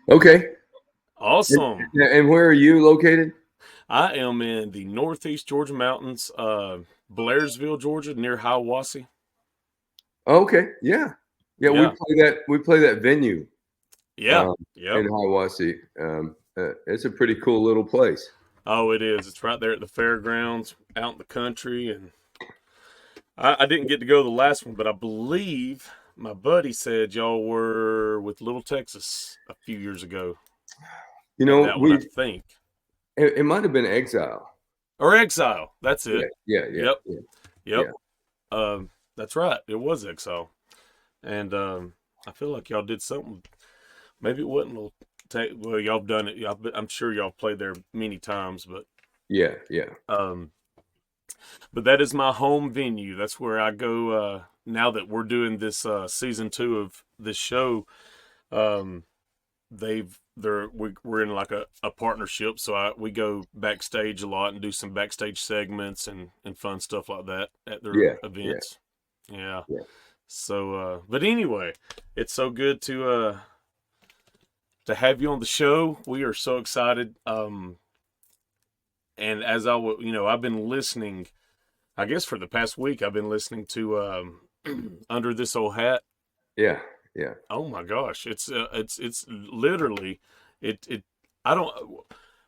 Okay. Awesome. And where are you located? I am in the northeast Georgia mountains, Blairsville, Georgia, near Hiawassee. Okay. Yeah. Yeah. Yeah. We play that venue Yeah. um, in Yep. Hiawassee. It's a pretty cool little place. Oh, it is. It's right there at the fairgrounds, out in the country, and I didn't get to go to the last one, but I believe my buddy said y'all were with Little Texas a few years ago You at know, that one, I think, it might have been Exile. or Exile. That's Yeah. it. Yeah. Yeah. Yep. Yeah. Yep. Yeah. That's right. It was Exile, and I feel like y'all did something. Maybe it wasn't Little. Well, y'all have done it. I'm sure y'all played there many times, Yeah. Yeah. um, but that is my home venue. That's where I go now that we're doing this season 2 of this show. Um, we're in like a partnership, so we go backstage a lot and do some backstage segments and fun stuff like that at their Yeah. Yeah. events. Yeah. Yeah. So, but anyway, it's so good to have you on the show. We are so excited. And as I've been listening. I guess for the past week, I've been listening to Under This Old Hat. Yeah. Yeah. Oh my gosh, it's literally it. I don't.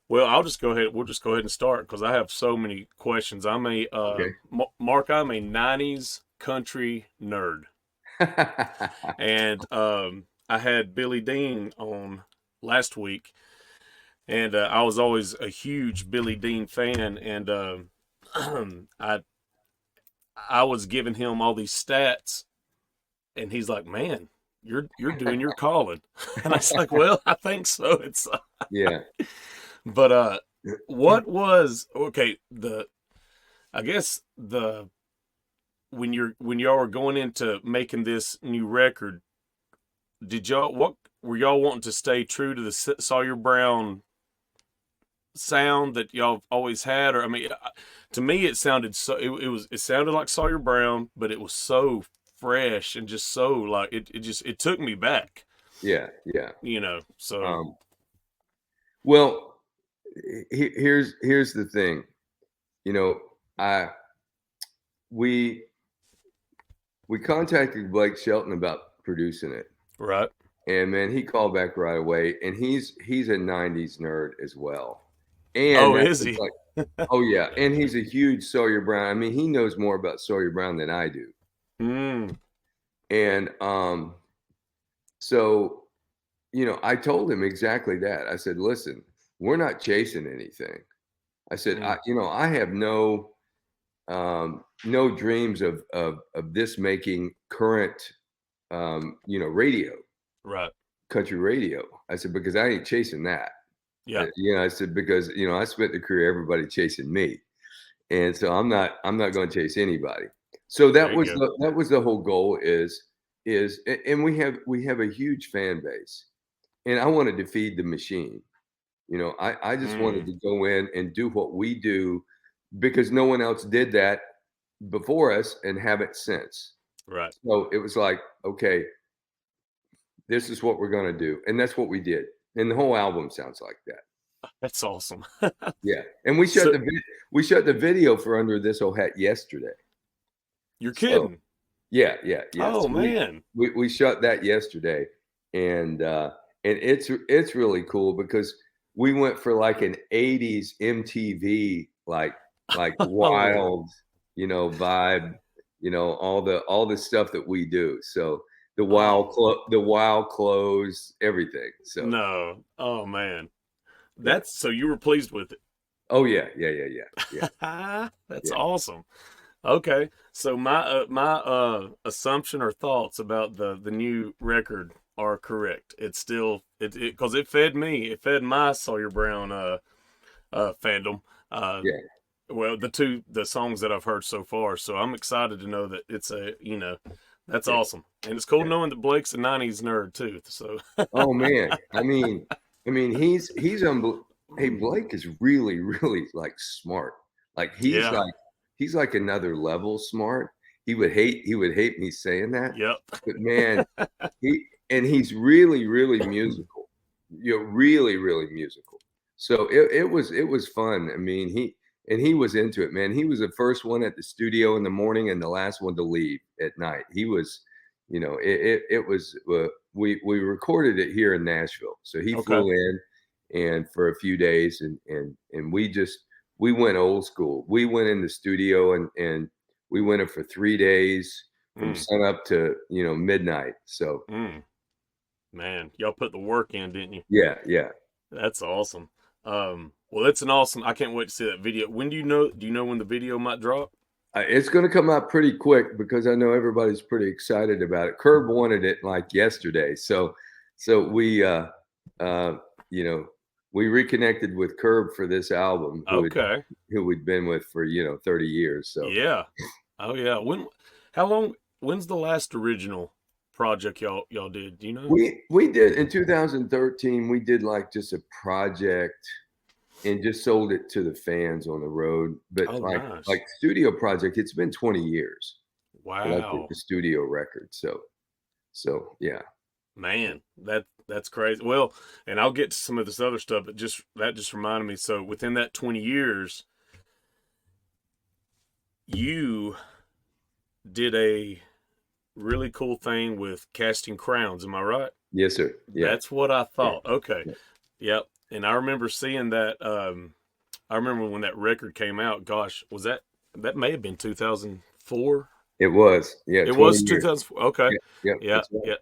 Well, I'll just go ahead. We'll just go ahead and start because I have so many questions. I'm a Okay. Mark. I'm a '90s country nerd, and I had Billy Dean on last week, and I was always a huge Billy Dean fan, and I was giving him all these stats, and he's like, "Man, you're doing your calling," and I was like, "Well, I think so." It's Yeah. but what was okay? I guess when y'all were going into making this new record, what were y'all wanting to stay true to the Sawyer Brown sound that y'all always had, or I mean, to me it sounded it sounded like Sawyer Brown, but it was so fresh and just so like it took me back, Yeah. Yeah. So Um, well, here's the thing. You know, I we we contacted Blake Shelton about producing it, right. and man, he called back right away. And he's a '90s nerd as well, and Oh, that is was he? like, oh yeah, and he's a huge Sawyer Brown. I mean, he knows more about Sawyer Brown than I do, Mm, and so I told him exactly that. I said, listen, we're not chasing anything. I said, mm, I have no dreams of this making current, radio, right. country radio. I said, because I ain't chasing that. Yeah. I said, because, I spent the career, everybody chasing me. And so I'm not going to chase anybody. So There that you was go. the whole goal and we have a huge fan base, and I wanted to feed the machine. I just wanted Mm, to go in and do what we do because no one else did that before us and haven't since. right. So it was like, okay, this is what we're gonna do, and that's what we did. And the whole album sounds like that. That's awesome. Yeah, and we shut So the video for Under This Old Hat yesterday. you're So kidding? yeah. Oh So man. we shut that yesterday, and it's really cool because we went for like an '80s MTV like Oh, wild, vibe, all the stuff that we do. So oh the wild clothes, everything. So no. Oh man. yeah. That's so you were pleased with it. Oh yeah, yeah, yeah, yeah, yeah, That's yeah. awesome. Okay, so my assumption or thoughts about the new record are correct. It's still it because it fed me. It fed my Sawyer Brown fandom. Uh, Yeah. well, the songs that I've heard so far. So I'm excited to know that it's that's Yeah, awesome, and it's cool yeah. knowing that Blake's a '90s nerd too. So Oh man, I mean, he's Hey, Blake is really, really like smart. Like yeah, he's like another level smart. He would hate me saying that, yep, but man, he's really, really musical, really, really musical. So it was fun. I mean, he was into it, man. He was the first one at the studio in the morning and the last one to leave at night. He was, it was we recorded it here in Nashville. So he Okay. flew in and for a few days and we went old school. We went in the studio and we went in for 3 days from Mm, sun up to midnight. So mm. Man, y'all put the work in, didn't you? yeah, yeah. That's awesome. Well, it's an awesome. I can't wait to see that video. When do you know? Do you know when the video might drop? It's going to come out pretty quick because I know everybody's pretty excited about it. Curb wanted it like yesterday, so uh, you know, we reconnected with Curb for this album, Okay. who we'd been with for 30 years. So Yeah. Oh yeah. When? How long? When's the last original project y'all did? Do you know? we did in 2013. We did like just a project and just sold it to the fans on the road. But Oh, like nice. studio project, it's been 20 years. Like Wow. the studio record. So yeah. Man, that's crazy. Well, and I'll get to some of this other stuff, but just reminded me. So within that 20 years, you did a really cool thing with casting crowns. Am I right? Yes, sir. Yeah. That's what I Yeah. thought. Okay. Yeah. Yep. And I remember seeing that. I remember when that record came out. Gosh, that may have been 2004? It was. Yeah, It 20 was years. 2004. Okay. Yeah, yeah, Yeah. that's right. Yeah.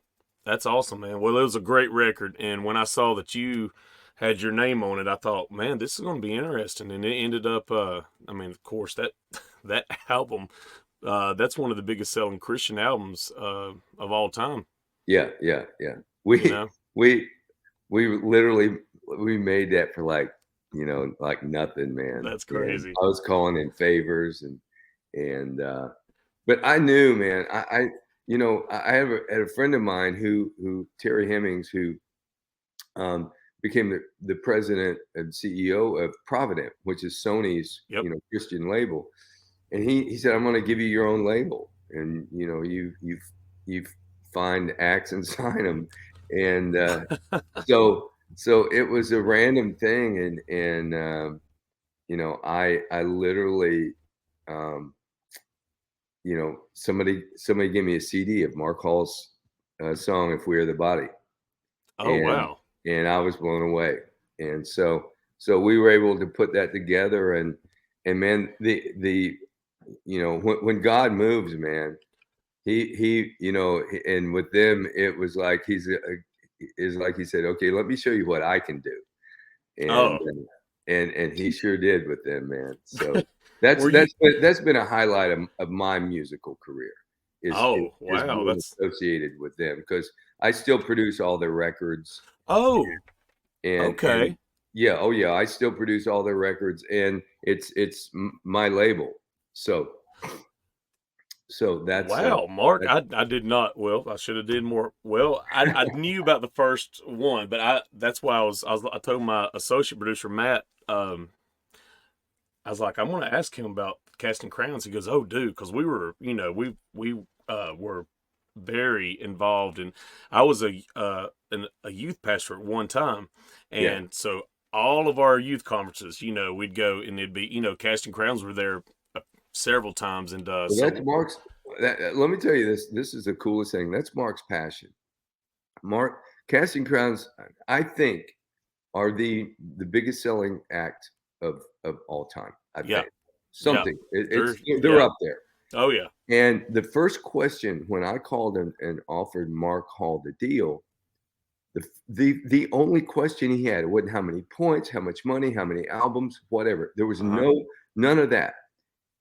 That's awesome, man. Well, it was a great record. And when I saw that you had your name on it, I thought, man, this is going to be interesting. And it ended up, I mean, of course, that album, that's one of the biggest selling Christian albums of all time, Yeah, yeah, yeah. you We know? we we literally we made that for like nothing, man. That's And crazy. I was calling in favors and but I knew, man, I have had a friend of mine who Terry Hemmings, who um, became the president and CEO of Provident, which is Sony's, Yep. Christian label. And he said, "I'm going to give you your own label, and you find acts and sign them." And so it was a random thing, and I literally, um, somebody gave me a CD of Mark Hall's song "If We Are the Body," Oh, and wow. and I was blown away. And so we were able to put that together, and man, when God moves, man, and with them, it was like is like he said, okay, let me show you what I can do, and Oh, and he sure did with them, man. So that's were you? that's been, that's been a highlight of my musical career Oh, is wow. being That's, associated with them because I still produce all their records oh, and okay. yeah, oh yeah, I still produce all their records and it's my label. So Wow, Mark, that's I did not. Well, I should have did more. Well, I knew about the first one, but that's why I told my associate producer Matt, I was like, I'm gonna ask him about casting crowns. He goes, oh, dude, because we were, we were very involved, and I was a youth pastor at one time, yeah. and so all of our youth conferences, we'd go and it'd be, casting crowns were there several times, and Well, that's Mark's. Let me tell you this. This is the coolest thing. That's Mark's passion. Mark Casting Crowns, I think, are the biggest selling act of all time. I yeah, think yeah, something. They're yeah, up there. oh yeah, And the first question when I called and offered Mark Hall the deal, the only question he had wasn't how many points, how much money, how many albums, whatever. There was uh-huh. none of that.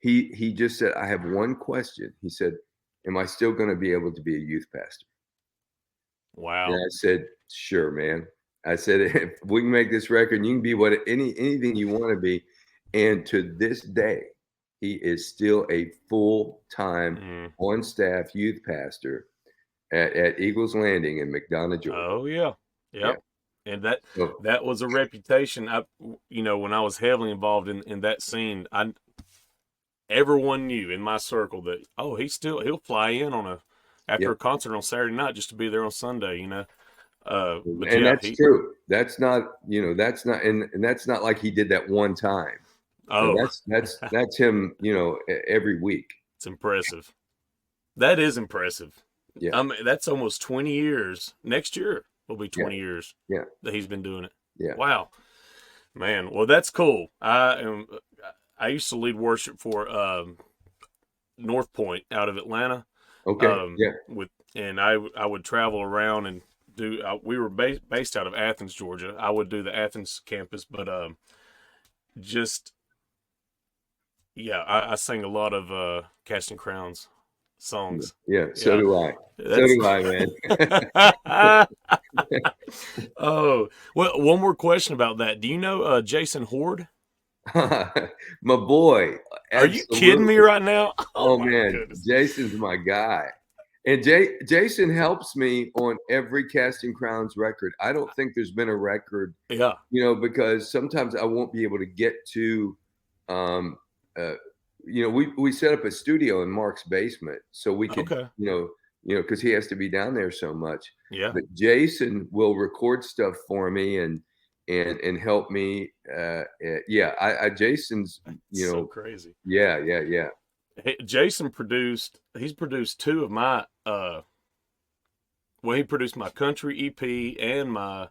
He just said, "I have one question." He said, "Am I still going to be able to be a youth pastor?" And Wow, I said, "Sure, man." I said, "If we can make this record, you can be anything you want to be." And to this day, he is still a full-time mm. on staff youth pastor at Eagles Landing in McDonough, Georgia. Oh yeah, Yeah. yep. And that So that was a reputation. When I was heavily involved in that scene, everyone knew in my circle that, oh, he'll fly in on after yeah, a concert on Saturday night just to be there on Sunday. But And yeah, that's true. That's not, that's not, and that's not like he did that one time. oh, That's him, every week. it's impressive. That is impressive. Yeah, That's almost 20 years. Next year will be yeah, 20 years yeah, that he's been doing it. yeah. Wow, man. Well, that's cool. I used to lead worship for North Point out of Atlanta. Okay, yeah, With and I would travel around and do. We were based out of Athens, Georgia. I would do the Athens campus, but just yeah, I sang a lot of Casting Crowns songs. yeah. So Yeah, do I. So that's. do I, man. Oh, well, one more question about that. Do you know Jason Horde? My boy, Are you kidding me absolutely. right now? Oh Oh my man, goodness. Jason's my guy. And Jason helps me on every Casting Crowns record. I don't think there's been a record, Yeah. because sometimes I won't be able to get to, um, uh, we set up a studio in Mark's basement so we could, Okay. because he has to be down there so much. Yeah. But Jason will record stuff for me and help me. Yeah, I Jason's, That's so crazy. yeah, yeah, yeah. Hey, Jason produced. He's produced two of my. Well, he produced my country EP and my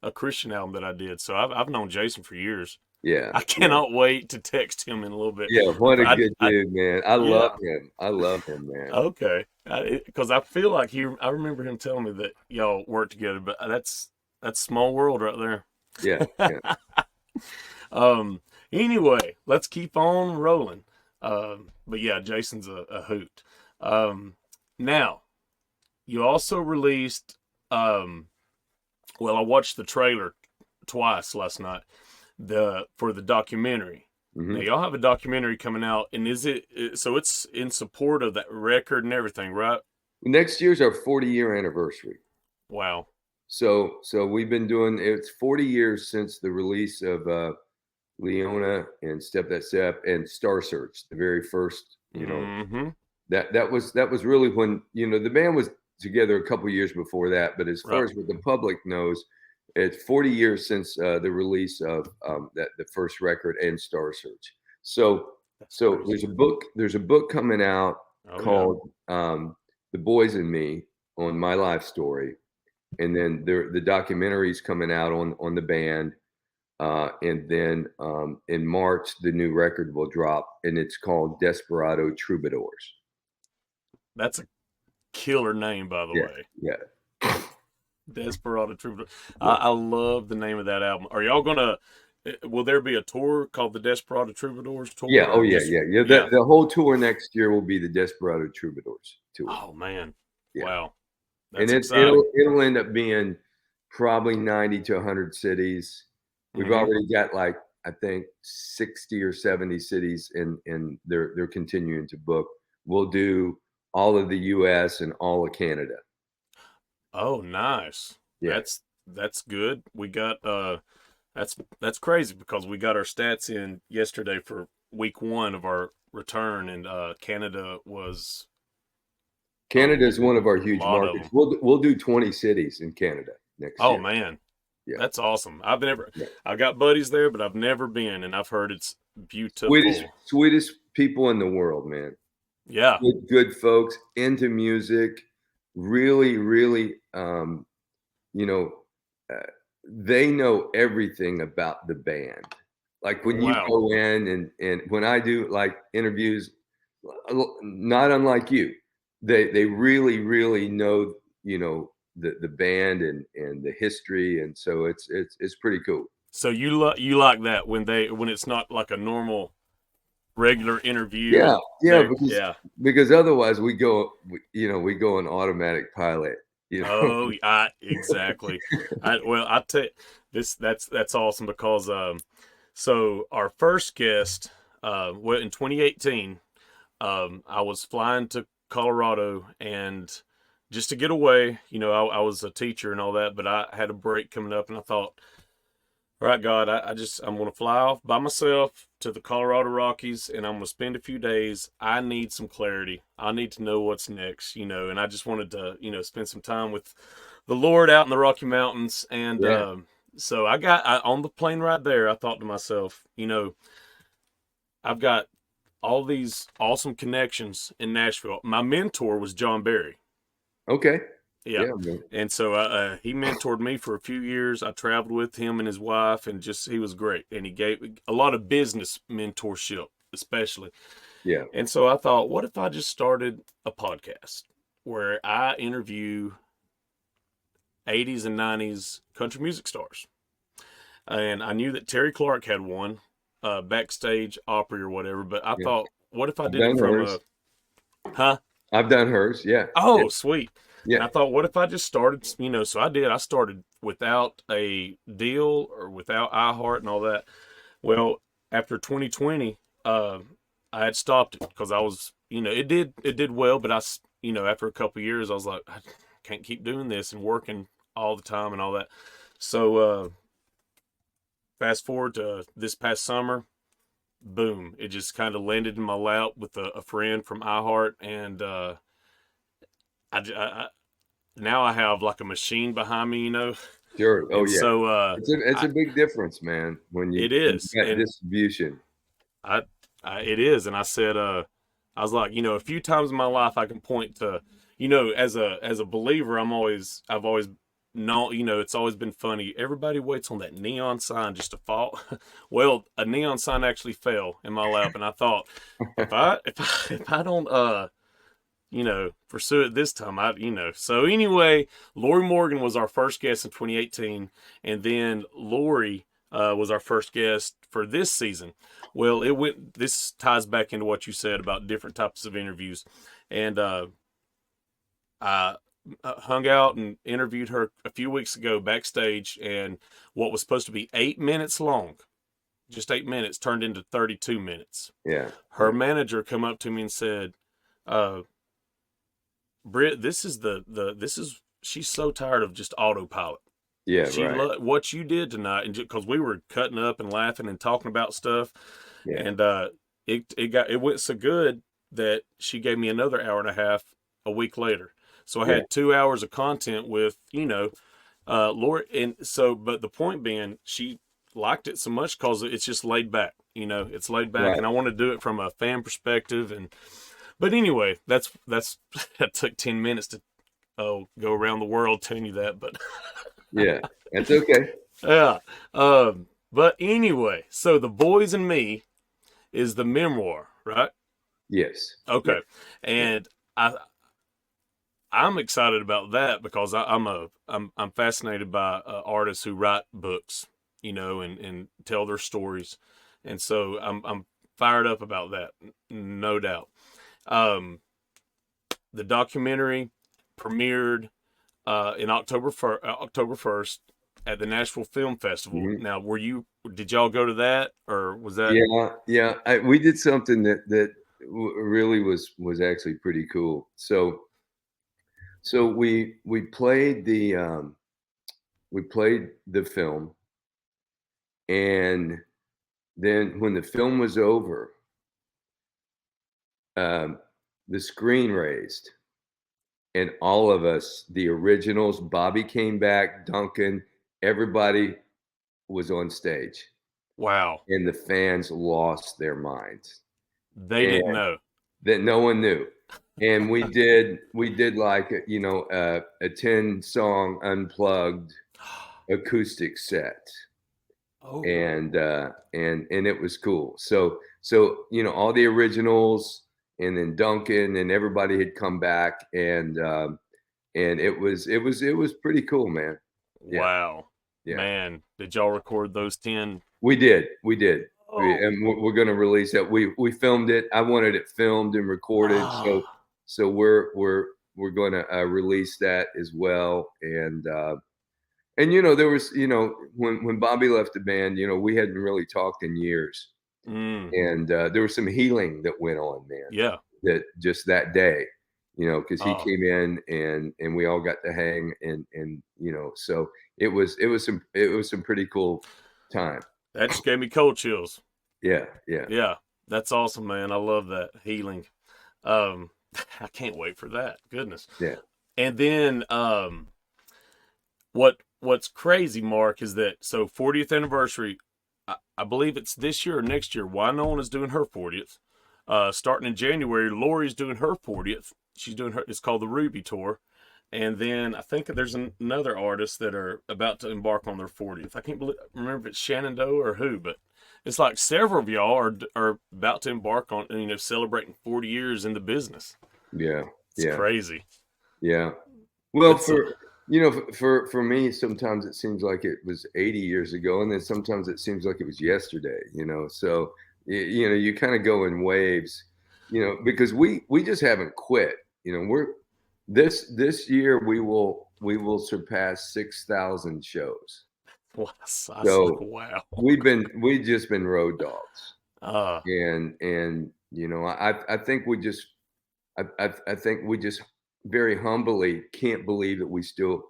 a Christian album that I did. So I've known Jason for years. Yeah, I yeah, cannot wait to text him in a little bit. yeah. What a good I dude, man. I love yeah. him. I love him, man. Okay. Because I feel like I remember him telling me that y'all work together, but that's small world right there. Yeah, yeah. Um. Anyway, let's keep on rolling. But yeah, Jason's a hoot. Now you also released. Well, I watched the trailer twice last night. For the documentary. Now Hmm. y'all have a documentary coming out, and so it's in support of that record and everything, right? Next year's our 40-year anniversary. Wow. So we've been doing it's 40 years since the release of Leona and Step That Step and Star Search, the very first, Mm-hmm. that was really when, the band was together a couple years before that, but as far Right. as what the public knows, it's 40 years since the release of that the first record and Star Search. So That's so crazy. there's a book coming out Oh yeah. called The Boys and Me, on my life story, and then the documentary's coming out on the band, and then in March the new record will drop, and it's called Desperado Troubadours. That's a killer name, by the Yeah, way. yeah, Desperado Troubadour. yeah. I love the name of that album. Are y'all gonna? Will there be a tour called the Desperado Troubadours Yeah, tour, oh or yeah, just yeah, yeah. The yeah? the whole tour next year will be the Desperado Troubadours tour. Oh man. Yeah, Wow. and That's it exciting. it'll end up being probably 90 to 100 cities. We've Mm-hmm. already got like, I think, 60 or 70 cities, and they're continuing to book. We'll do all of the US and all of Canada. Oh, nice. Yeah. That's good. We got that's crazy because we got our stats in yesterday for week 1 of our return, and Canada was a Canada is one of our huge lot of markets. them. We'll do 20 cities in Canada next Oh year. man, Yeah. that's awesome. Yeah. I've got buddies there, but I've never been, and I've heard it's Sweetest beautiful. sweetest people in the world, man. Yeah. Good folks, into music, really, really, you know, uh, they know everything about the band. Like when you Wow. go in and when I do like interviews, not unlike you, they really, really know, the band and the history, and so it's pretty cool. So you like that when it's not like a normal regular interview Yeah, and yeah, they because yeah. otherwise we go on automatic pilot, you know. Oh, exactly. I tell you, that's awesome because so our first guest well in 2018 I was flying to Colorado and just to get away, I was a teacher and all that, but I had a break coming up and I thought, all right, God, I'm going to fly off by myself to the Colorado Rockies and I'm going to spend a few days. I need some clarity. I need to know what's next, and I just wanted to, spend some time with the Lord out in the Rocky Mountains, and Yeah. so on the plane right there. I thought to myself, I've got all these awesome connections in Nashville. My mentor was John Barry. Okay. Yeah. Yeah, man. And so he mentored me for a few years. I traveled with him and his wife, and he was great. And he gave a lot of business mentorship, especially. Yeah. And so I thought, what if I just started a podcast where I interview 80s and 90s country music stars? And I knew that Terry Clark had one, backstage Opry or whatever, but I Yeah. thought, what if I I've did it done from hers. a, huh? I've done hers. Yeah. Yeah. Oh, sweet. And Yeah. I thought, what if I just started, so I did. I started without a deal or without iHeart and all that. Well, after 2020, I had stopped it because I was, it did well, but after a couple of years, I was like, I can't keep doing this and working all the time and all that. So, fast forward to this past summer, boom, it just kind of landed in my lap with a friend from iHeart, and I now I have like a machine behind me, Sure. Oh and yeah. so It's I a big difference, man, it when is, you got and distribution. it is, and I said, I was like, a few times in my life I can point to, as a believer, I've always known, it's always been funny. Everybody waits on that neon sign just to fall. Well, a neon sign actually fell in my lap, and I thought, if I don't pursue it this time. So anyway, Lori Morgan was our first guest in 2018, and then Lori was our first guest for this season. Well, this ties back into what you said about different types of interviews, and I hung out and interviewed her a few weeks ago backstage, and what was supposed to be 8 minutes long, just 8 minutes, turned into 32 minutes. Yeah. Her manager come up to me and said, Brit, she's so tired of just autopilot. Yeah. Right. What you did tonight, and because we were cutting up and laughing and talking about stuff, Yeah. and it went so good that she gave me another hour and a half a week later. So I Yeah. had 2 hours of content with Lori, and so, but the point being, she liked it so much because it's just laid back. It's laid back, Right. and I want to do it from a fan perspective. And but anyway, that's that took 10 minutes to go around the world telling you that, but Yeah. That's okay. yeah. But anyway, so The Boys and Me is the memoir, right? Yes. Yeah. Okay, Yeah. and I'm excited about that because I'm fascinated by artists who write books, and tell their stories, and so I'm fired up about that, no doubt. Um, the documentary premiered in October 1st at the Nashville Film Festival. Mhm. Now, did y'all go to that, or was that? Yeah. Yeah. We did something that really was actually pretty cool. So we played the film, and then when the film was over, um, the screen raised, and all of us, the originals, Bobby came back, Duncan, everybody was on stage, Wow, and the fans lost their minds, they and didn't know. that no one knew. And we did like a 10 song unplugged acoustic set, Oh, and it was cool. So all the originals, and then Duncan and everybody had come back, and it was pretty cool, man. Yeah, wow, yeah. man! Did y'all record those 10? We did. Oh, And we're gonna release that. We filmed it. I wanted it filmed and recorded, so ah, so we're gonna release that as well. And there was, when Bobby left the band, we hadn't really talked in years, mm, and there was some healing that went on, man. yeah. That just that day, because he Oh, came in, and we all got to hang, and so it was some pretty cool time. that just gave me cold chills. Yeah, yeah, Yeah, that's awesome, man. I love that healing. Um, I can't wait for that. Goodness. yeah. And then what's crazy, Mark, is that 40th anniversary. I believe it's this year or next year. Winona's doing her 40th. Starting in January, Lori's doing her 40th. She's doing her. It's called the Ruby Tour. And then I think there's another artist that are about to embark on their 40th. I can't remember if it's Shenandoah or who, but it's like several of y'all are about to embark on, celebrating 40 years in the business. Yeah. It's crazy. Yeah. Well, It's, for me, sometimes it seems like it was 80 years ago, and then sometimes it seems like it was yesterday, So, you kind of go in waves, because we just haven't quit. We're this year we will surpass 6,000 shows. So wow. we've just been road dogs, Uh, and I think we just very humbly can't believe that we still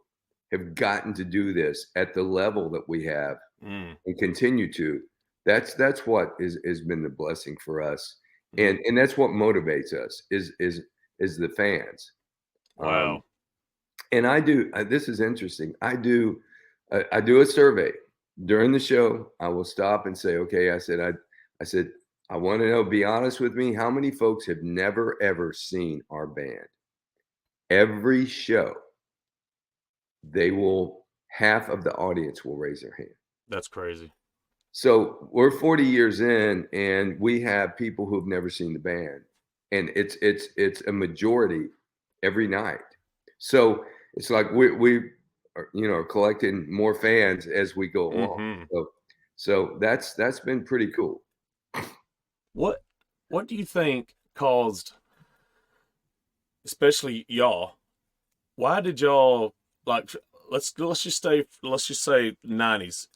have gotten to do this at the level that we have mm, and continue to. That's what has been the blessing for us, mm, and that's what motivates us is the fans. Um, wow. and this is interesting. I do a survey during the show. I will stop and say, okay, I said, I want to know, be honest with me, how many folks have never ever seen our band? Every show, half of the audience will raise their hand. That's crazy. So we're 40 years in, and we have people who've never seen the band, and it's a majority every night. So it's like we are collecting more fans as we go along. Mm-hmm. So that's been pretty cool. What what do you think caused, especially y'all? Why did y'all like? Let's just say 90s.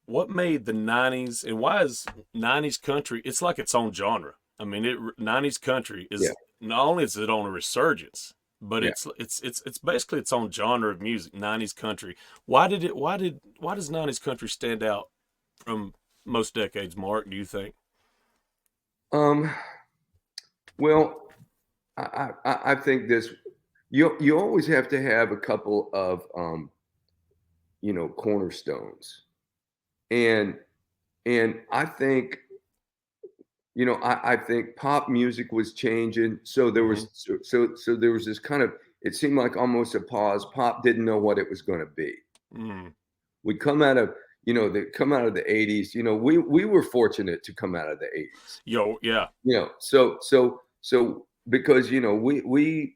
What made the 90s, and why is 90s country? It's like its own genre. I mean, 90s country is Yeah, not only is it on a resurgence, but yeah. it's basically its own genre of music. 90s country. Why does 90s country stand out from most decades? Mark, do you think? Um, well, I think this. You always have to have a couple of cornerstones, and I think I think pop music was changing, so there Mm-hmm. was there was this kind of, it seemed like almost a pause. Pop didn't know what it was going to be. Mm. We come out of come out of the 80s. We were fortunate to come out of the 80s. Yo, yeah. So because we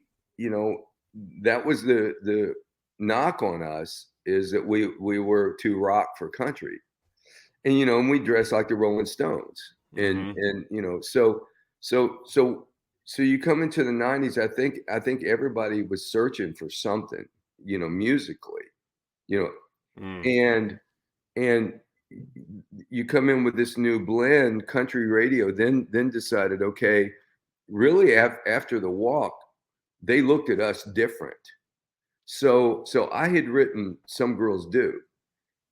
that was the knock on us, is that we were too rock for country, and we dress like the Rolling Stones, and Mm-hmm. so you come into the 90s. I think everybody was searching for something, musically, you know Mm. and you come in with this new blend. Country radio then decided, okay, really, after the walk, they looked at us different. So I had written Some Girls Do,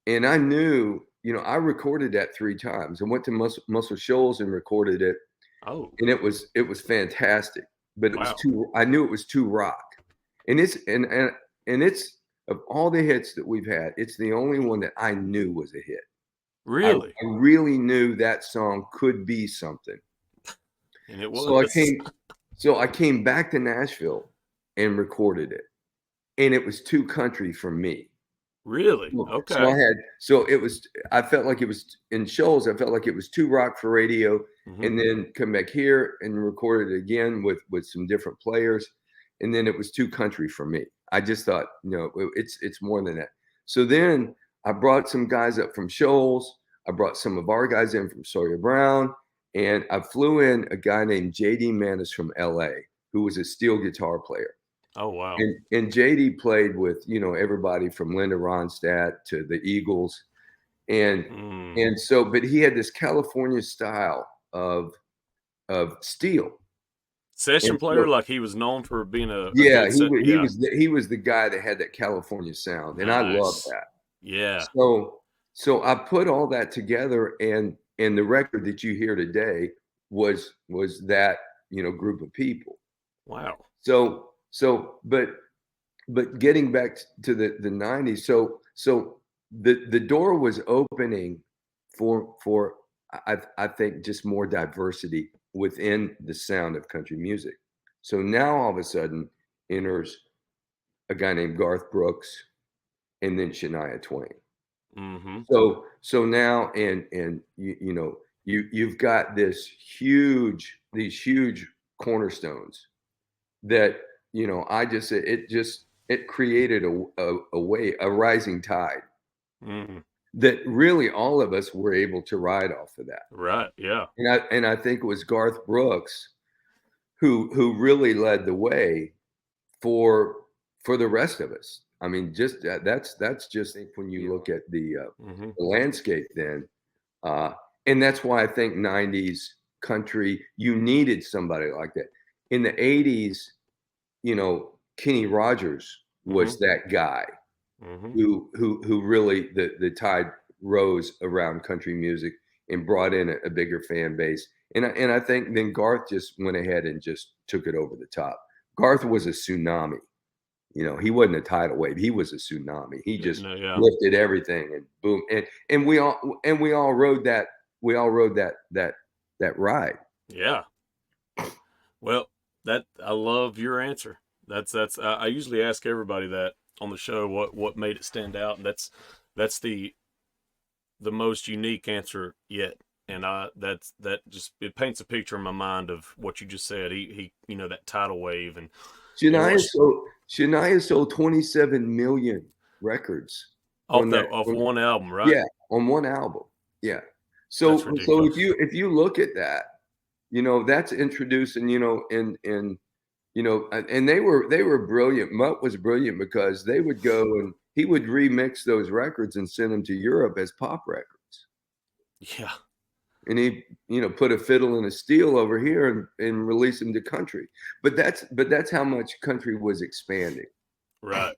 and I knew, I recorded that 3 times. I went to Muscle Shoals and recorded it, Oh, and it was fantastic. But wow. I knew it was too rock, and it's, of all the hits that we've had, it's the only one that I knew was a hit. I Really? really knew that song could be something. And it So I was. came so I came back to Nashville and recorded it, and it was too country for me. Really? So Okay. I felt like it was in shows. I felt like it was too rock for radio, Mm-hmm. and then come back here and record it again with some different players, and then it was too country for me. I just thought, no, it's more than that. So then I brought some guys up from Shoals. I brought some of our guys in from Sawyer Brown, and I flew in a guy named JD Manis from LA, who was a steel guitar player. Oh, wow. And JD played with, everybody from Linda Ronstadt to the Eagles, and Mm. and so, but he had this California style of steel, Session and player, so, like he was known for being a yeah, good set. Yeah. he was the guy that had that California sound, and I love Nice. that. Yeah. So I put all that together, and the record that you hear today was that, group of people. Wow. So but but getting back to the 90s, so the door was opening for I think just more diversity within the sound of country music. So now all of a sudden enters a guy named Garth Brooks and then Shania Twain. Mm-hmm. So now and you know you've got these huge cornerstones that it created a rising tide Mm-hmm. that really all of us were able to ride off of that. Right. Yeah. And I think it was Garth Brooks who really led the way for the rest of us. I mean, just that's just when you look at Mm-hmm. the landscape then, uh, and that's why I think '90s country you needed somebody like that. In the '80s, Kenny Rogers Mm-hmm. was that guy Mm-hmm. who really the tide rose around country music and brought in a bigger fan base. And I think then Garth just went ahead and just took it over the top. Garth was a tsunami. He wasn't a tidal wave. He was a tsunami. He just No, yeah. lifted everything and boom. And we all rode that ride. Yeah. Well, that I love your answer. That's I usually ask everybody that on the show what made it stand out, and that's the most unique answer yet. And that just it paints a picture in my mind of what you just said. He that tidal wave and what Shania sold 27 million records on that. off one album, right? Yeah, on one album. Yeah. That's So ridiculous. if you look at that, that's introducing, and they were brilliant. Mutt was brilliant because they would go and he would remix those records and send them to Europe as pop records. Yeah. And he, put a fiddle and a steel over here and release them to country. But that's how much country was expanding. Right.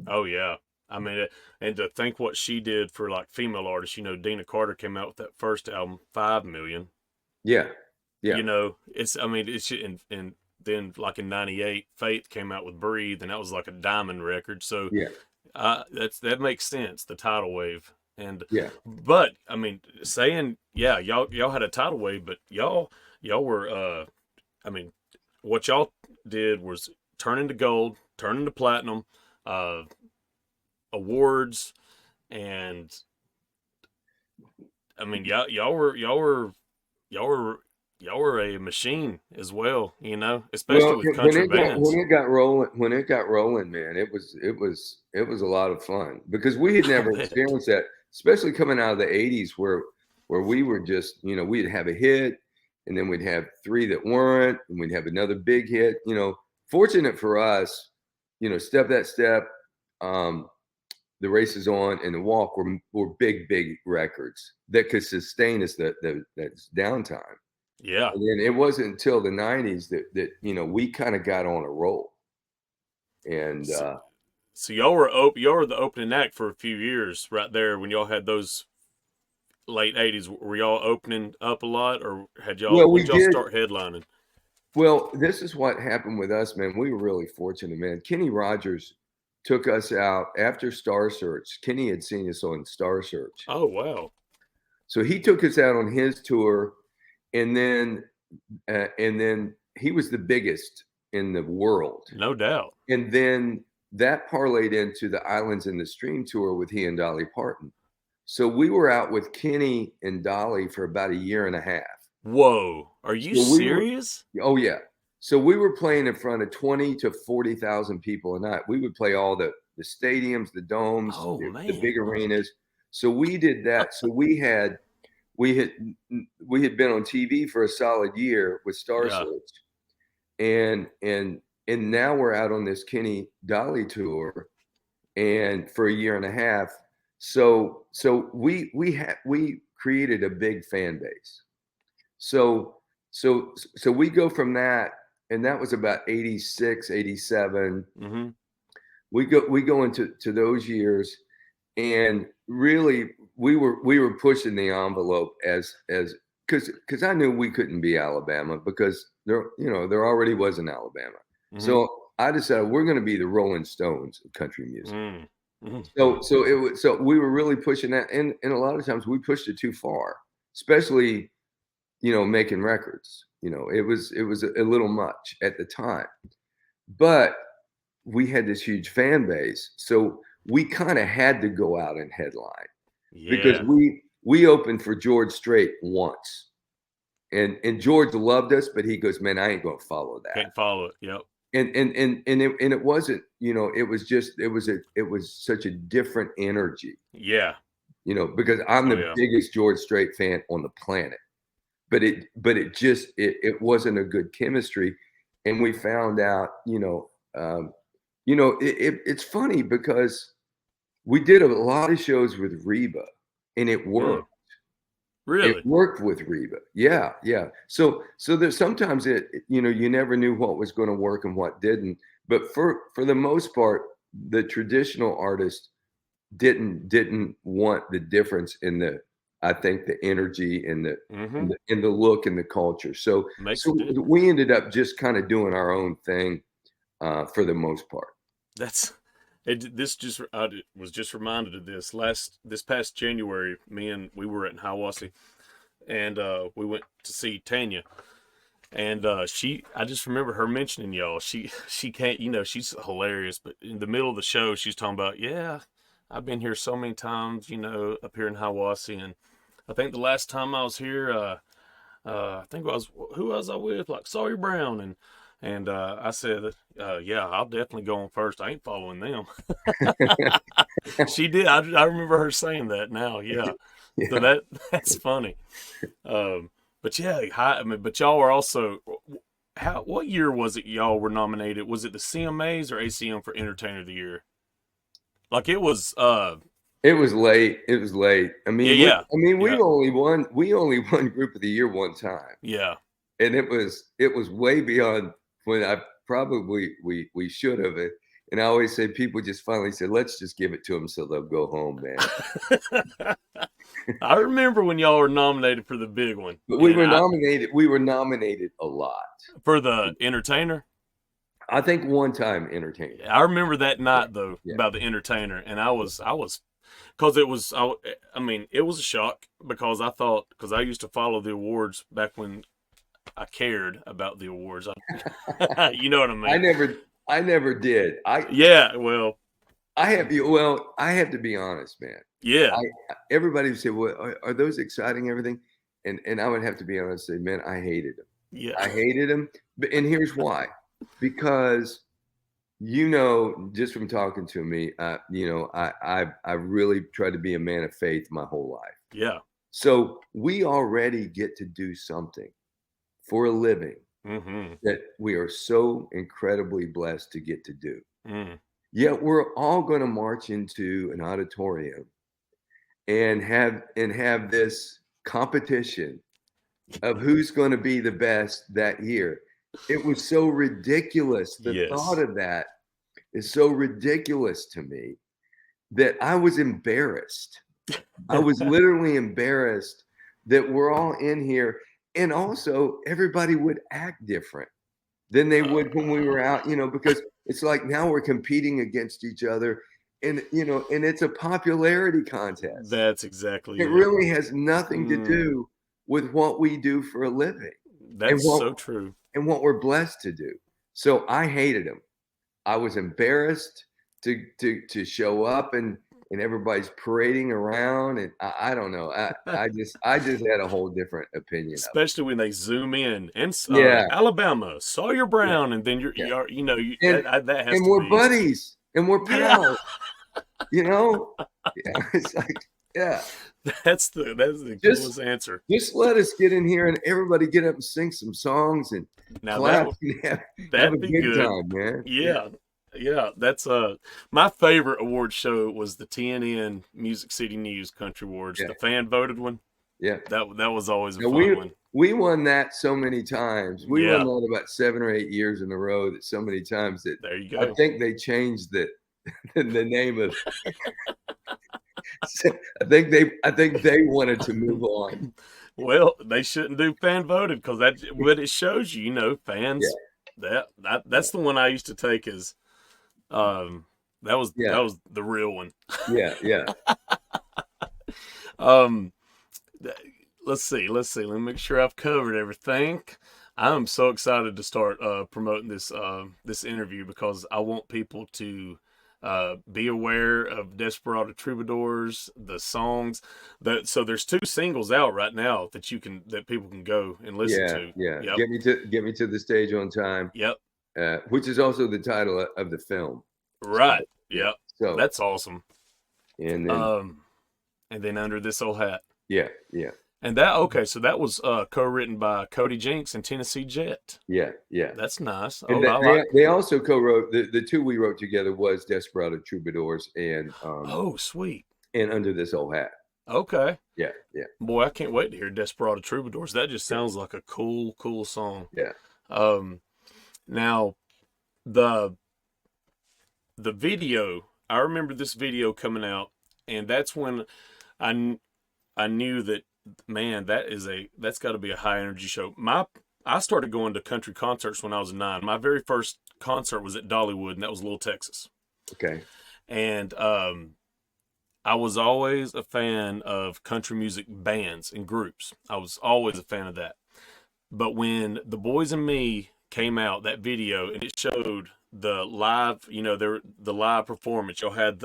Oh yeah. I mean, and to think what she did for like female artists, Dina Carter came out with that first album, 5 million. Yeah. Yeah. It's I mean, it's and then like in '98, Faith came out with Breathe, and that was like a diamond record. So Yeah. that makes sense, the tidal wave. And Yeah. but I mean, saying yeah, y'all had a tidal wave, but y'all were I mean, what y'all did was turn into gold, turn into platinum, uh, awards, and I mean, y'all were a machine as well, especially Well, with country bands. when it got rolling, man, it was a lot of fun because we had I never bet. experienced that, especially coming out of the '80s where we were just, we'd have a hit and then we'd have three that weren't, and we'd have another big hit. Fortunate for us, Step That Step, The Race Is On, and The Walk were big records that could sustain us that downtime. Yeah. And then it wasn't until the '90s that we kind of got on a roll. And So, so y'all were the opening act for a few years right there when y'all had those late '80s. Were y'all opening up a lot, or well, when we did y'all did. start headlining? Well, this is what happened with us, man. We were really fortunate, man. Kenny Rogers took us out after Star Search. Kenny had seen us on Star Search, Oh wow. so he took us out on his tour, and then he was the biggest in the world. No doubt. And then that parlayed into the Islands in the Stream tour with he and Dolly Parton. So we were out with Kenny and Dolly for about a year and a half. Whoa. Are you So we were, serious? oh yeah. So we were playing in front of 20 to 40,000 people a night. We would play all the stadiums, the domes, Oh the man. big arenas. So we did that. So we had been on TV for a solid year with Star Yeah. Search, and now we're out on this Kenny Dolly tour, and for a year and a half. So we created a big fan base. So we go from that, and that was about 86, 87. Mm-hmm. We go into those years, and really we were pushing the envelope as because I knew we couldn't be Alabama because there already was an Alabama. Mm-hmm. So I decided we're going to be the Rolling Stones of country music. Mm. So we were really pushing that, and a lot of times we pushed it too far, especially making records. It was a little much at the time, but we had this huge fan base, so we kind of had to go out and headline because Yeah. we opened for George Strait once, and George loved us, but he goes, man, I ain't gonna follow that. Can't follow it. Yep. And it wasn't, it was such a different energy, Yeah. because I'm Oh the yeah. biggest George Strait fan on the planet, but it wasn't a good chemistry, and we found out, it's funny because we did a lot of shows with Reba, and it worked. It Really? worked with Reba. Yeah, yeah. So there's sometimes you never knew what was going to work and what didn't. But for the most part, the traditional artist didn't want the difference in I think the energy and Mm-hmm. in the look and the culture. So Makes a difference. we ended up just kind of doing our own thing for the most part. That's it. This just I was just reminded of this past January. We were in Hiawassee, and we went to see Tanya. And I just remember her mentioning y'all. She can't, she's hilarious. But in the middle of the show, she's talking about, yeah, I've been here so many times, up here in Hiawassee, and I think the last time I was here, I think who was I with? Like Sawyer Brown, and I said, yeah, I'll definitely go on first. I ain't following them. She did. I remember her saying that now. Yeah. So Yeah. that's funny. But yeah, but y'all were also, what year was it y'all were nominated? Was it the CMAs or ACM for Entertainer of the Year? Like it was, It was late. It was late. I mean, yeah. we only won Group of the Year one time. Yeah. And it was way beyond when I probably we should have it. And I always say people just finally said, let's just give it to them so they'll go home, man. I remember when y'all were nominated for the big one. But we were nominated a lot. For the Entertainer? I think one time Entertainer. I remember that night though, about the Entertainer, and I was because it was it was a shock because I used to follow the awards back when I cared about the awards. You know what I mean? I never did. I have to be honest, man. Yeah. Everybody would say, well, are those exciting, everything? And I would have to be honest and say, man, I hated them. Yeah. I hated them. And here's why. Because, just from talking to me, I really tried to be a man of faith my whole life. Yeah. So we already get to do something for a living that we are so incredibly blessed to get to do. Yet we're all going to march into an auditorium and have this competition of who's going to be the best that year. It was so ridiculous. The thought of that is so ridiculous to me that I was embarrassed. I was literally embarrassed that we're all in here. And also everybody would act different than they would when we were out, because it's like now we're competing against each other, and it's a popularity contest. That's exactly it. Really has nothing to do with what we do for a living. That's so true. And what we're blessed to do. So I hated them. I was embarrassed to show up and everybody's parading around, and I don't know. I just had a whole different opinion. Especially when they zoom in and Alabama, Sawyer Brown, and then that has and to we're be buddies and we're pals. It's like that's the coolest answer. Just let us get in here and everybody get up and sing some songs and clap and have a good time, man. Yeah, that's my favorite award show was the TNN Music City News Country Awards, the fan voted one. Yeah, that was always a fun one. We won that so many times. We won that about 7 or 8 years in a row. That so many times that there you go. I think they changed the name of. I think they wanted to move on. Well, they shouldn't do fan voted because but it shows fans That's the one I used to take as that was Yeah, the real one. yeah, yeah. Um, let's see. Let me make sure I've covered everything. I'm so excited to start promoting this interview because I want people to be aware of Desperado Troubadours, the songs. So there's 2 singles out right now that people can go and listen Yeah, to. yeah. Yep. Get me to the stage on time, Yep. which is also the title of the film. So, Right. yeah. Yep. So That's awesome. and then Um, and then Under This Old Hat. yeah, yeah, And so that was co-written by Cody Jinks and Tennessee Jet. yeah, yeah. That's nice. And Oh, I like. they also co-wrote the 2 we wrote together was Desperado Troubadours Oh, sweet. and Under This Old Hat. Okay. Yeah, yeah, Boy, I can't wait to hear Desperado Troubadours. That just sounds like a cool song. yeah. Um, now the video, I remember this video coming out, and that's when I knew that, man, that's got to be a high energy show. I started going to country concerts when I was 9. My very first concert was at Dollywood, and that was Little Texas. Okay. And I was always a fan of country music bands and groups. I was always a fan of that. But when The Boys and Me came out, that video, and it showed the live, the live performance. Y'all had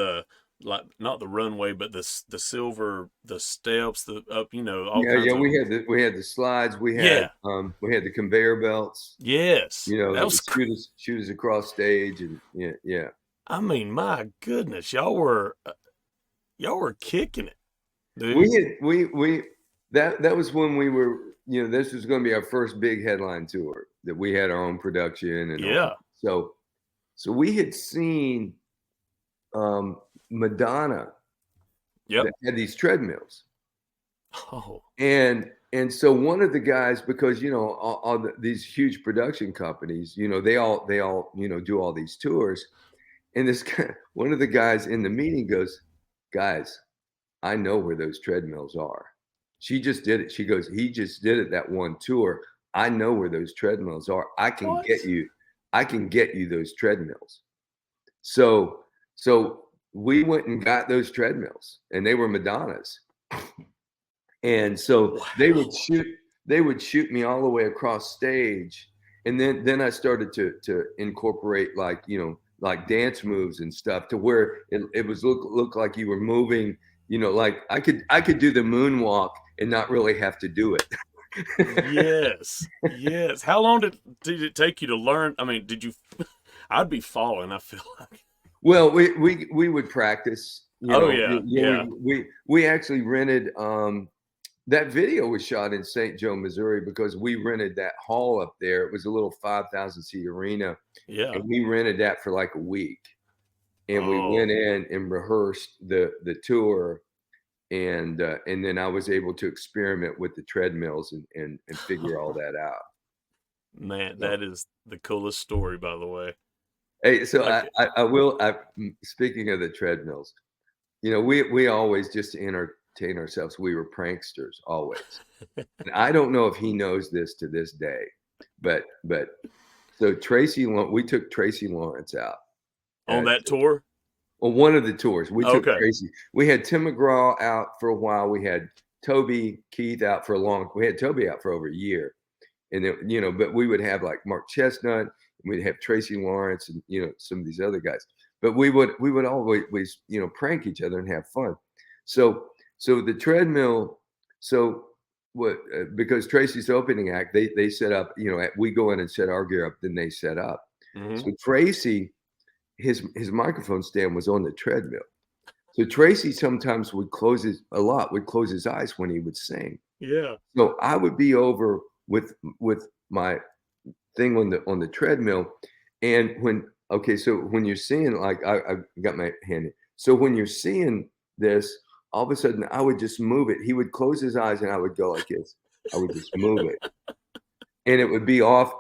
not the runway, but the silver, the steps, the up, all Yeah, kinds yeah. of. We had the slides. We Yeah. had the conveyor belts. Yes. That That would was. shoot us across stage, and yeah. I mean, my goodness, y'all were kicking it, dude. We that was when we were, this was going to be our first big headline tour that we had our own production and Yeah. so we had seen Madonna Yep. that had these treadmills. Oh. And so one of the guys, because these huge production companies, they all do all these tours, and this guy, one of the guys in the meeting goes, "Guys, I know where those treadmills are. She just did it." She goes, "He just did it that one tour. I know where those treadmills are. I can get you those treadmills." So we went and got those treadmills, and they were Madonna's. And so Wow. they would shoot me all the way across stage, and then I started to incorporate like dance moves and stuff to where it was look like you were moving, like I could do the moonwalk and not really have to do it. Yes. How long did it take you to learn? I mean, I'd be falling, I feel like. Well, we would practice. Yeah. We actually rented. That video was shot in St. Joe, Missouri, because we rented that hall up there. It was a little 5,000 seat arena. Yeah. And we rented that for like a week. And we went in and rehearsed the tour. And then I was able to experiment with the treadmills and figure all that out. Man, that is the coolest story, by the way. Hey, so I will. Speaking of the treadmills, we always, just to entertain ourselves, we were pranksters always. And I don't know if he knows this to this day, but so we took Tracy Lawrence out on that tour. On one of the tours, we took Tracy. We had Tim McGraw out for a while. We had Toby Keith out for we had Toby out for over a year, and then but we would have like Mark Chestnut. We'd have Tracy Lawrence and some of these other guys, but we would always prank each other and have fun. So the treadmill. So what? Because Tracy's opening act, they set up. We go in and set our gear up, then they set up. Mm-hmm. So Tracy, his microphone stand was on the treadmill. So Tracy sometimes would close his eyes when he would sing. Yeah. So I would be over with my thing on the treadmill, and so when you're seeing, like, I got my hand in. So when you're seeing this, all of a sudden I would just move it. He would close his eyes and I would go like this. I would just move it, and it would be off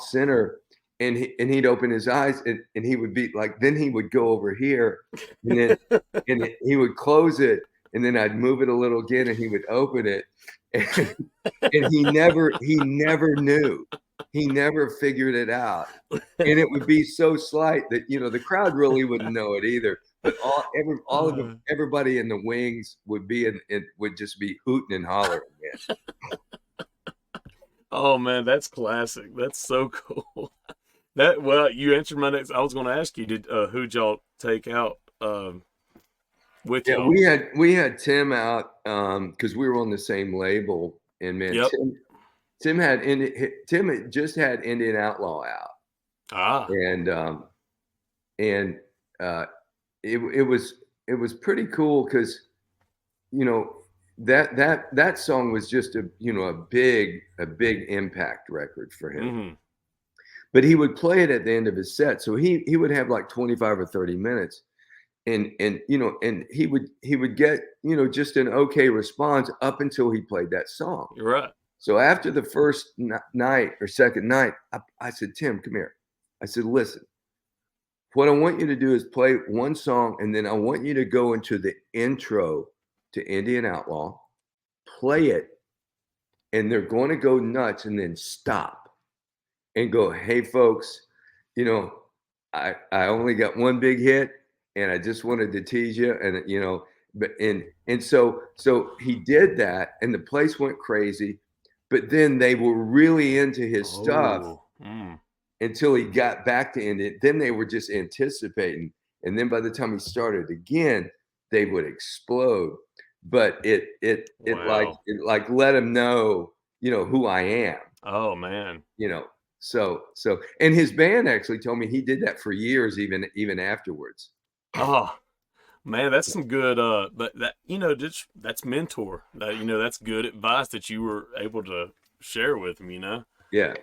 center, and he'd open his eyes and he would be like, then he would go over here, and then he would close it, and then I'd move it a little again and he would open it, and he never knew. he never figured it out. And it would be so slight that, the crowd really wouldn't know it either. But everybody in the wings would be it would just be hooting and hollering, man. Oh man, that's classic. That's so cool. Well, you answered my next. I was going to ask you, who'd y'all take out with Yeah, y'all? we had Tim out because we were on the same label, and man, Yep. Tim had just had Indian Outlaw out, Ah. and uh, it was pretty cool because that song was just a big impact record for him. Mm-hmm. But he would play it at the end of his set, so he would have like 25 or 30 minutes, and he would get just an okay response up until he played that song. You're right. So after the first night or second night, I said, Tim, come here. I said, listen, what I want you to do is play one song, and then I want you to go into the intro to Indian Outlaw, play it, and they're going to go nuts, and then stop and go, hey, folks, I only got one big hit, and I just wanted to tease you, and but so he did that, and the place went crazy, but then they were really into his stuff until he got back to Indian. Then they were just anticipating, and then by the time he started again, they would explode. But it Wow. let him know who I am. Oh man. So and his band actually told me he did that for years, even afterwards. Oh man, that's some good. But just that's mentor. That's good advice that you were able to share with him. Yeah.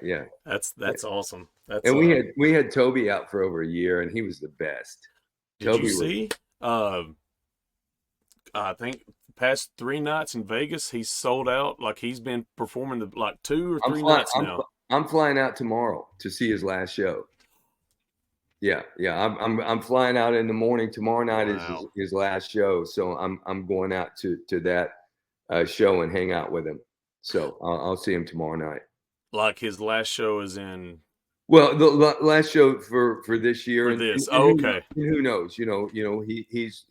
That's awesome. That's And we had Toby out for over a year, and he was the best. Did you see? I think the past 3 nights in Vegas, he's sold out. Like he's been performing like 2 or 3 nights now. I'm flying out tomorrow to see his last show. Yeah. I'm flying out in the morning. Tomorrow night is his last show, so I'm going out to that show and hang out with him. So I'll see him tomorrow night. Like his last show is in. Well, the last show for this year. For this, okay. Who knows? He's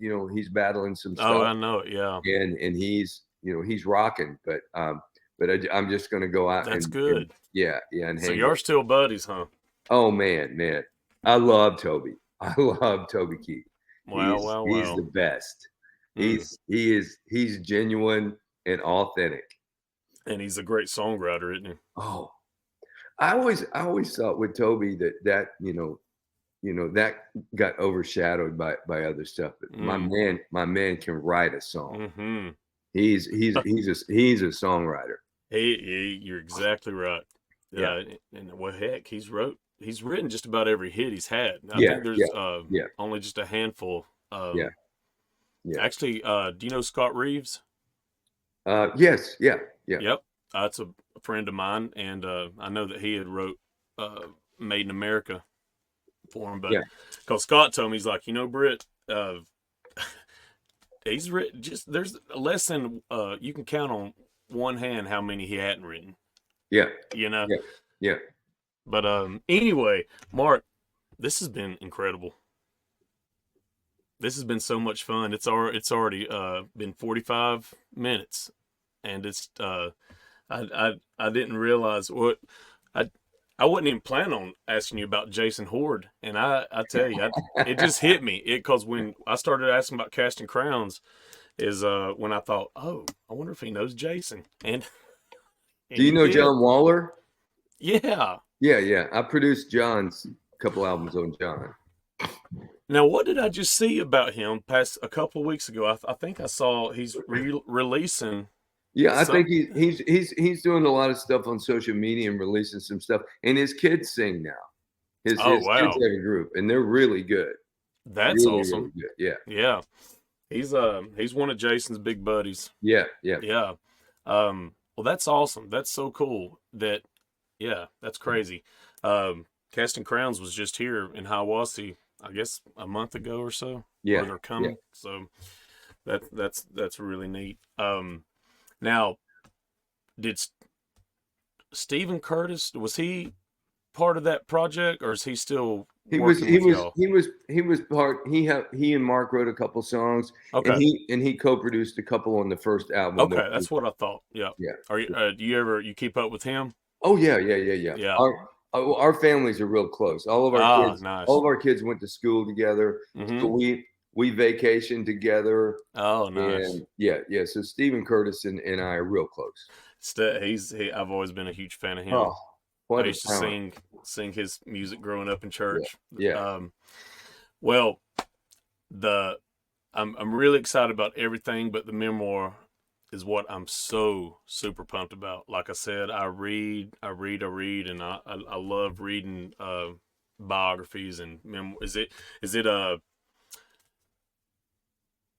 battling some stuff. Oh, I know it. Yeah. And he's rocking, but I'm just going to go out. That's good. And so you're still buddies, huh? Oh man, I love Toby. I love Toby Keith. Wow. He's the best. He's genuine and authentic. And he's a great songwriter, isn't he? Oh, I always thought with Toby that that got overshadowed by other stuff. But my man can write a song. Mm-hmm. He's a songwriter. You're exactly right. Yeah. And well, heck, he's written just about every hit he's had. I think there's only just a handful. Yeah. Actually, do you know Scott Reeves? Yes. Yeah. Yep. That's a friend of mine, and I know that he had wrote "Made in America" for him, but because Scott told me, he's like, Brit, he's written there's less than you can count on one hand how many he hadn't written. Yeah. Yeah. But anyway, Mark, this has been incredible. This has been so much fun. It's already been 45 minutes, and it's I didn't realize what I wasn't even planning on asking you about Jason Horde, and I tell you, it just hit me. Because when I started asking about Casting Crowns, is when I thought, oh, I wonder if he knows Jason. And do you know John Waller? Yeah. Yeah. I produced John's couple albums on John. Now, what did I just see about him past a couple of weeks ago? I think I saw he's releasing. Yeah, I think he's doing a lot of stuff on social media and releasing some stuff. And his kids sing now. His kids have a group, and they're really good. That's really, awesome. Really good. Yeah. He's one of Jason's big buddies. Yeah. Well, that's awesome. That's so cool. That's crazy. Casting Crowns was just here in Hiawassee, I guess a month ago or so. Yeah. Or they're coming. Yeah. So that's really neat. Now, did Stephen Curtis, was he part of that project, or is he still He was working he with was y'all? he was he was part he and Mark wrote a couple songs, and Okay. he co-produced a couple on the first album, which Okay, was that's what I thought. Yeah. yeah. Are you? Do you keep up with him? Oh yeah. Yeah. Our families are real close. Ah, All nice. of our kids went to school together, so Mm-hmm. we vacationed together, Oh, nice. and yeah. So Stephen Curtis and I are real close. I've always been a huge fan of him. Oh, I what a used to talent! sing his music growing up in Yeah, church. yeah, Um, well, the I'm really excited about everything, but the memoir is what I'm so super pumped about. Like I said, I read, and I love reading biographies and memoir. Is it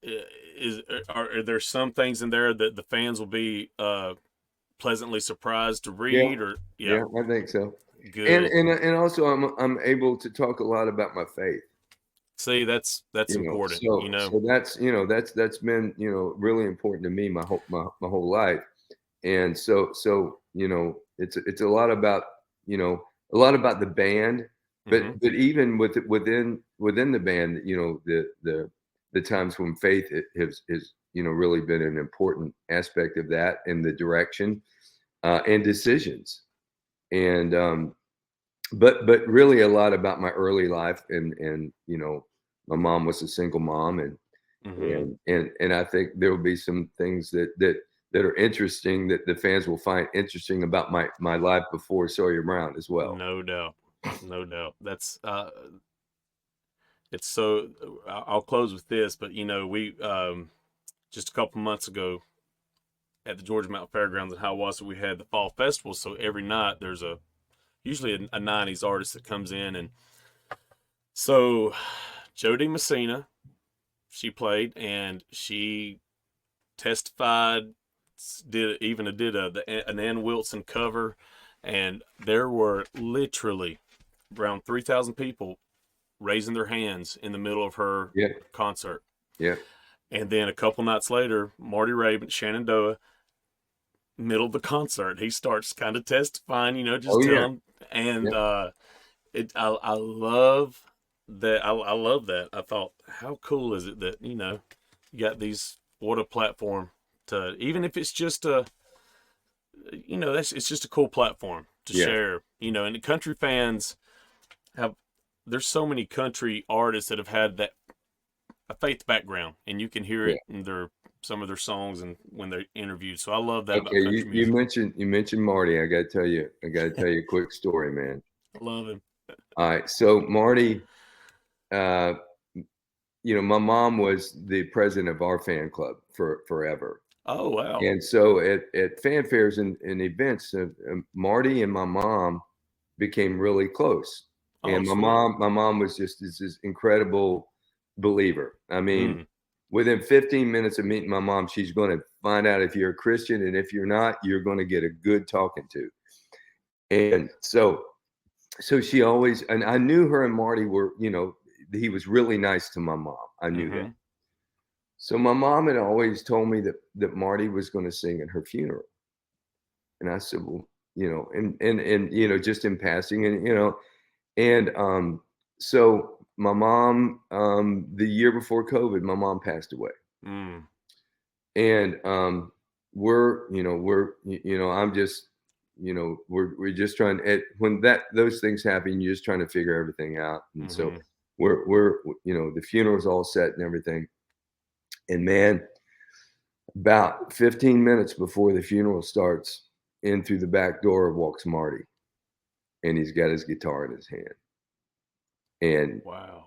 is are there some things in there that the fans will be pleasantly surprised to yeah, read? Or yeah, yeah. I think so. good. And also I'm able to talk a lot about my faith. See, that's important. So that's that's been really important to me my whole life. And so it's a lot about a lot about the band, Hmm. but even within the band, the times when faith has really been an important aspect of that, and the direction and decisions. And but really a lot about my early life, and my mom was a single mom, Hmm. and I think there will be some things that are interesting, that the fans will find interesting about my life before Sawyer Brown as well. No doubt, no doubt. That's it's so. I'll close with this, but we just a couple months ago at the Georgia Mountain Fairgrounds in Hiawassee, we had the fall festival. So every night there's usually a '90s artist that comes in, and so Jody Messina, she played, and she testified, did an Ann Wilson cover, and there were literally around 3,000 people raising their hands in the middle of her Yeah, concert. yeah. And then a couple nights later, Marty Raven, Shenandoah, middle of the concert, he starts kind of testifying, Oh just yeah, telling. And yeah. I love that. I love that. I thought, how cool is it that you got what a platform to, even if it's just it's just a cool platform to Yeah. share. And the country fans have. There's so many country artists that have had that a faith background, and you can hear Yeah. it in some of their songs and when they're interviewed. So I love that about Okay, country music. you mentioned Marty. I gotta tell you a quick story, man. I love him. All right, so Marty, uh, my mom was the president of our fan club for forever. Oh wow. And so at fanfares and events, Marty and my mom became really close. Oh And sweet. my mom was just this incredible believer. I mean, Mm. within 15 minutes of meeting my mom, she's going to find out if you're a Christian, and if you're not, you're going to get a good talking to. And so she always, and I knew her and Marty were, he was really nice to my mom. I knew that. Mm-hmm. So my mom had always told me that Marty was going to sing at her funeral. And I said, well, and just in passing, and so my mom, the year before COVID, my mom passed away. Mm. And I'm just, we're just trying when those things happen, you're just trying to figure everything out. And so Mm-hmm. we're the funeral's all set and everything. And man, about 15 minutes before the funeral starts, in through the back door walks Marty, and he's got his guitar in his hand. And Wow.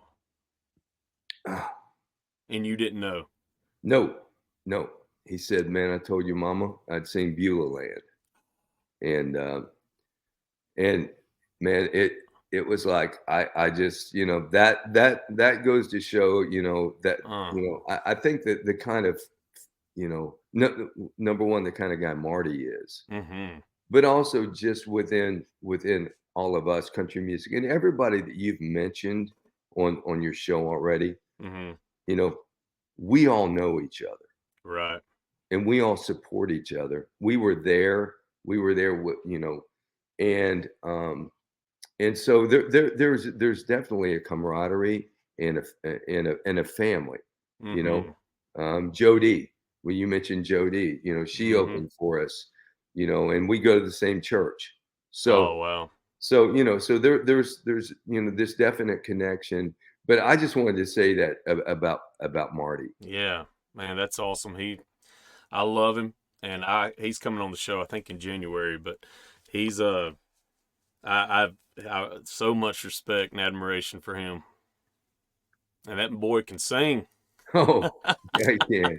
uh, And you didn't know. no, no, he said, "Man, I told you, Mama, I'd sing Beulah Land." And and man, it was like I just that goes to show that Uh. I think that the kind of no, number one, the kind of guy Marty is, Mm-hmm. but also just within all of us, country music, and everybody that you've mentioned on your show already, Mm-hmm. you know, we all know each other, Right. and we all support each other. We were there. We were there with, and and so there's definitely a camaraderie and a family, you know. Mhm. Jody, well, you mentioned Jody, you know, she Mhm. opened for us, you know, and we go to the same church. Oh, So wow. you know, so there's you know this definite connection. But I just wanted to say that about Marty. Yeah. Man, that's awesome. I love him, and he's coming on the show I think in January, but he's I so much respect and admiration for him. And that boy can sing. Oh, yeah, yeah,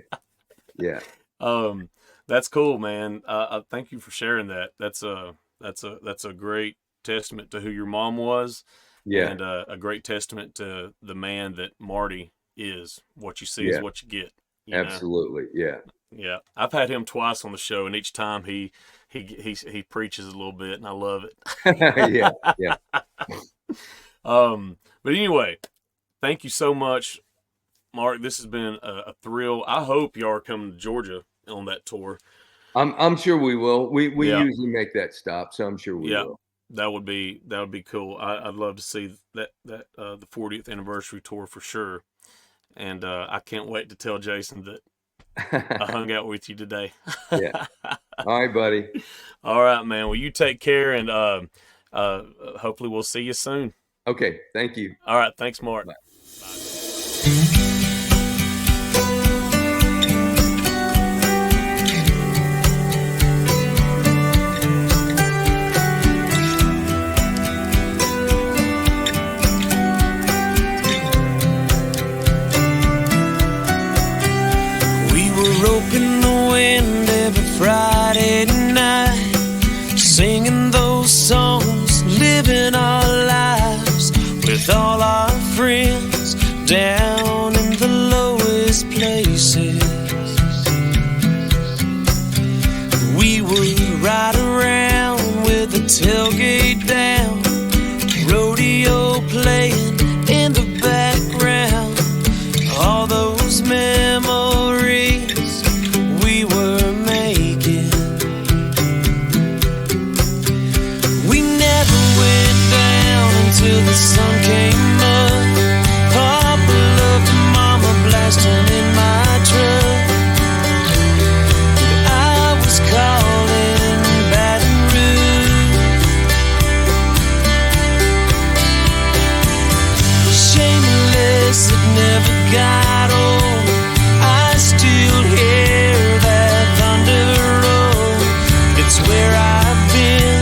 yeah, Um, that's cool, man. Thank you for sharing that. That's a great testament to who your mom was, yeah, and a great testament to the man that Marty is. What you see is yeah, what you get. You know. absolutely, yeah, Yeah, I've had him twice on the show, and each time he preaches a little bit, and I love yeah, it. yeah. But anyway, thank you so much, Mark. This has been a thrill. I hope y'all are coming to Georgia on that tour. I'm sure we will. We Yeah, usually make that stop, so I'm sure we yeah, will. that would be cool. I'd love to see that the 40th anniversary tour for sure, and I can't wait to tell Jason that I hung out with you today. Yeah. All right, buddy. All right, man. Well, you take care, and hopefully we'll see you soon. Okay. Thank you. All right. Thanks, Mark. Bye. We were roping the wind every Friday night, singing those songs, living our lives with all our friends down in the lowest places. We would ride around with the tailgate down, rodeo playing in the background. All those memories we were making. We never went down until the sun came up. Papa loved Mama blasting in my truck. I was calling Baton Rouge. Shameless, it never got old. I still hear that thunder roll. It's where I've been.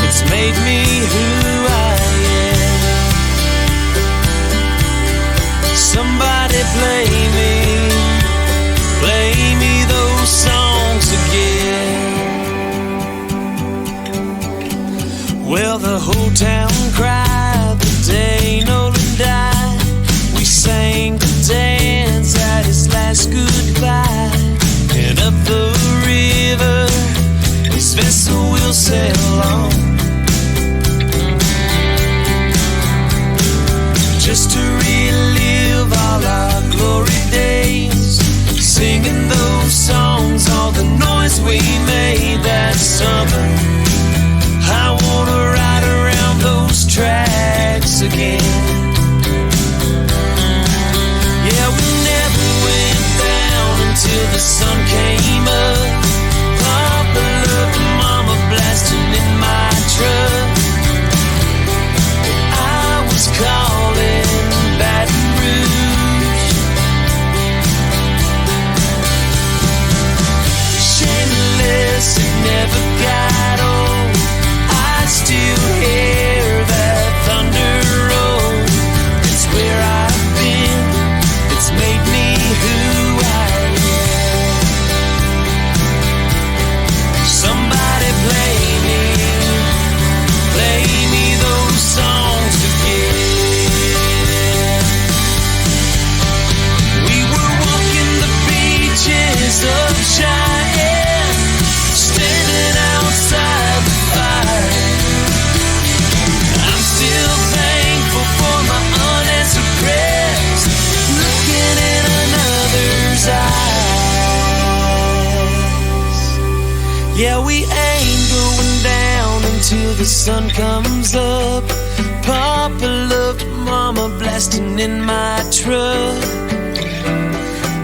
It's made me who I am. Somebody play me those songs again. Well, the whole town cried the day Nolan died. We sang to dance at his last goodbye. And up the river, his vessel will sail on, just to relive all our glory days, singing those songs, all the noise we made that summer. I wanna ride around those tracks again. Yeah, we never went down until the sun came up. Papa loved Mama blasting in my truck. I was calling Baton Rouge. Shameless Yeah, we ain't going down until the sun comes up. Papa loved Mama blasting in my truck,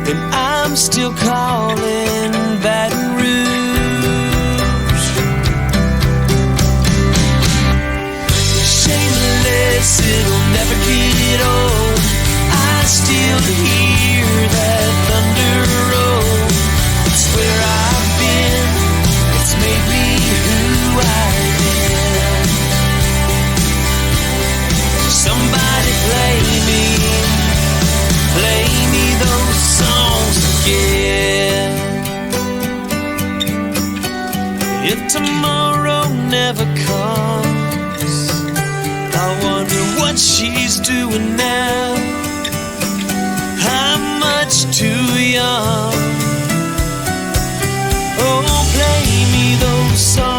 and I'm still calling Baton Rouge. Shameless, it'll never get old. I still hear that thunder roll. It's where I've been, it's made me who I am. Somebody play me those songs again. If tomorrow never comes, I wonder what she's doing now. I'm much too young. Oh, play me those songs